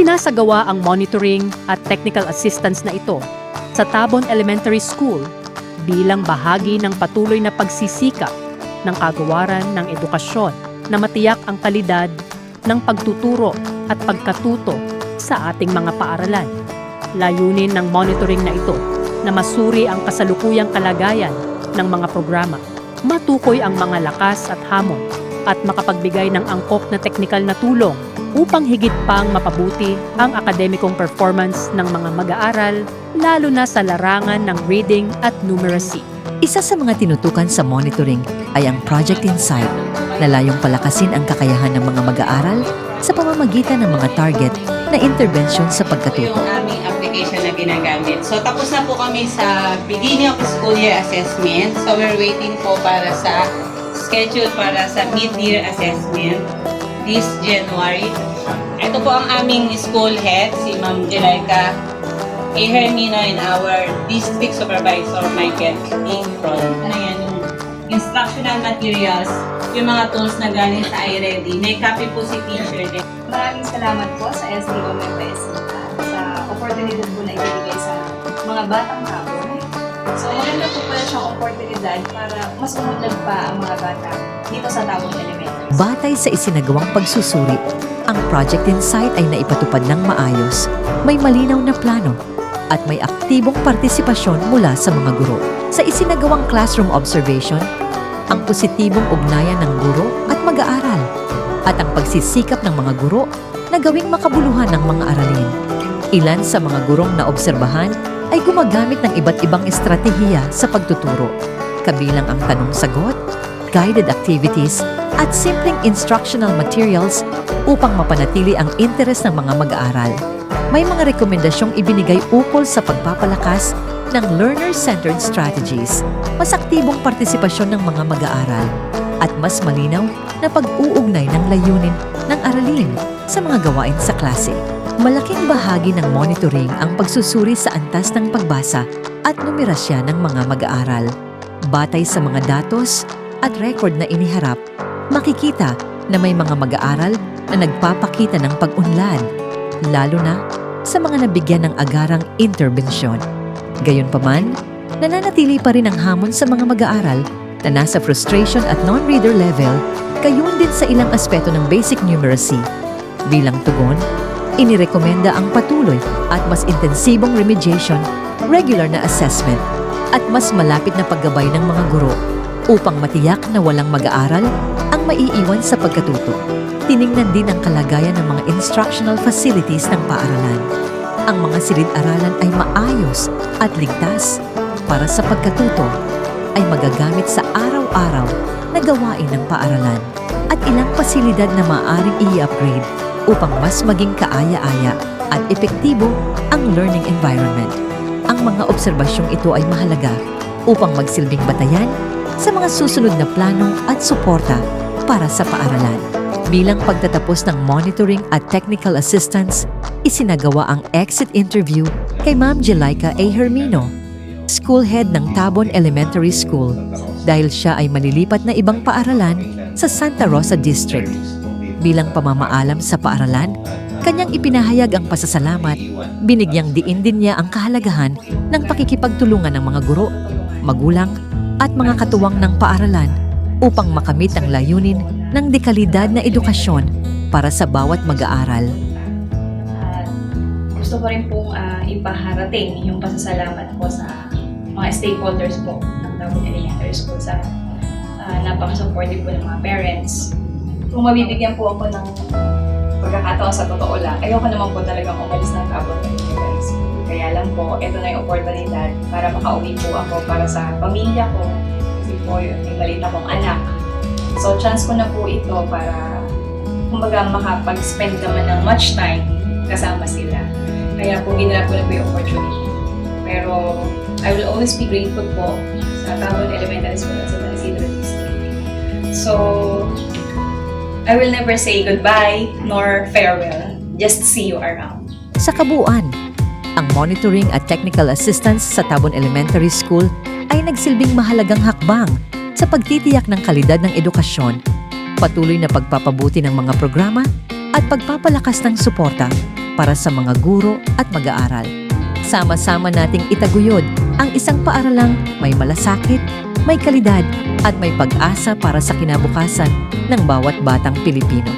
Isinasagawa ang monitoring at technical assistance na ito sa Tabon Elementary School bilang bahagi ng patuloy na pagsisikap ng kagawaran ng edukasyon na matiyak ang kalidad ng pagtuturo at pagkatuto sa ating mga paaralan. Layunin ng monitoring na ito na masuri ang kasalukuyang kalagayan ng mga programa, matukoy ang mga lakas at hamon, at makapagbigay ng angkop na teknikal na tulong upang higit pang mapabuti ang akademikong performance ng mga mag-aaral, lalo na sa larangan ng reading at numeracy. Isa sa mga tinutukan sa monitoring ay ang Project Insight na layong palakasin ang kakayahan ng mga mag-aaral sa pamamagitan ng mga target na intervention sa pagkatuto. Yung aming application na ginagamit. So tapos na po kami sa beginning of the school year assessment. So we're waiting po para sa schedule para sa mid-year assessment this January. Ito po ang aming school head, si Ma'am Jelaika A. Hermino, and our district supervisor, Michael Ingron. Ano yan, yung instructional materials, yung mga tools na galing sa iReady. May copy po si teacher din. Maraming salamat po sa SDOMFS sa opportunity po na ibibigay sa mga batang tao. So maganda po pala siyang oportunidad para mas umunlad pa ang mga bata dito sa Tabon Elementary. Batay sa isinagawang pagsusuri, ang Project Insight ay naipatupad ng maayos, may malinaw na plano, at may aktibong partisipasyon mula sa mga guro. Sa isinagawang classroom observation, ang positibong ugnayan ng guro at mag-aaral, at ang pagsisikap ng mga guro na gawing makabuluhan ng mga aralin. Ilan sa mga gurong naobserbahan ay gumagamit ng iba't ibang estratehiya sa pagtuturo, kabilang ang tanong-sagot, guided activities, at simpleng instructional materials upang mapanatili ang interes ng mga mag-aaral. May mga rekomendasyong ibinigay ukol sa pagpapalakas ng learner-centered strategies, mas aktibong partisipasyon ng mga mag-aaral, at mas malinaw na pag-uugnay ng layunin ng aralin sa mga gawain sa klase. Malaking bahagi ng monitoring ang pagsusuri sa antas ng pagbasa at numerasya ng mga mag-aaral. Batay sa mga datos at record na iniharap, makikita na may mga mag-aaral na nagpapakita ng pag-unlad, lalo na sa mga nabigyan ng agarang interbensyon. Gayunpaman, nananatili pa rin ang hamon sa mga mag-aaral na nasa frustration at non-reader level, gayon din sa ilang aspeto ng basic numeracy. Bilang tugon, inirekomenda ang patuloy at mas intensibong remediation, regular na assessment, at mas malapit na paggabay ng mga guro upang matiyak na walang mag-aaral ang maiiwan sa pagkatuto. Tiningnan din ang kalagayan ng mga instructional facilities ng paaralan. Ang mga silid-aralan ay maayos at ligtas para sa pagkatuto ay magagamit sa araw-araw na gawain ng paaralan, at ilang pasilidad na maaaring i-upgrade upang mas maging kaaya-aya at epektibo ang learning environment. Ang mga obserbasyong ito ay mahalaga upang magsilbing batayan sa mga susunod na plano at suporta para sa paaralan. Bilang pagtatapos ng monitoring at technical assistance, isinagawa ang exit interview kay Ma'am Jelaika A. Hermino, school head ng Tabon Elementary School, dahil siya ay malilipat na ibang paaralan sa Santa Rosa District. Bilang pamamaalam sa paaralan, kanyang ipinahayag ang pasasalamat, binigyang diin din niya ang kahalagahan ng pakikipagtulungan ng mga guro, magulang, at mga katuwang ng paaralan upang makamit ang layunin ng dekalidad na edukasyon para sa bawat mag-aaral. Gusto ko rin pong ipaharating yung pasasalamat ko sa mga stakeholders po ng Tabon Elementary School sa napaka-supportive po ng mga parents. Kung mabibigyan po ako ng pagkakataon, sa totoo lang, ayoko naman po talagang umalis ng Tabon Elementary School. Kaya lang po, ito na yung oportunidad para makauwi po ako para sa pamilya ko. Kasi po, may maliit akong anak. So, chance ko na po ito para kumbaga makapag-spend naman ng much time kasama sila. Kaya po, ginala ko na po yung opportunity. Pero, I will always be grateful po sa Tabon Elementary School at sa San Isidro District. So, I will never say goodbye nor farewell. Just see you around. Sa kabuuan, ang monitoring at technical assistance sa Tabon Elementary School ay nagsilbing mahalagang hakbang sa pagtitiyak ng kalidad ng edukasyon, patuloy na pagpapabuti ng mga programa, at pagpapalakas ng suporta para sa mga guro at mag-aaral. Sama-sama nating itaguyod ang isang paaralang may malasakit, may kalidad at may pag-asa para sa kinabukasan ng bawat batang Pilipino.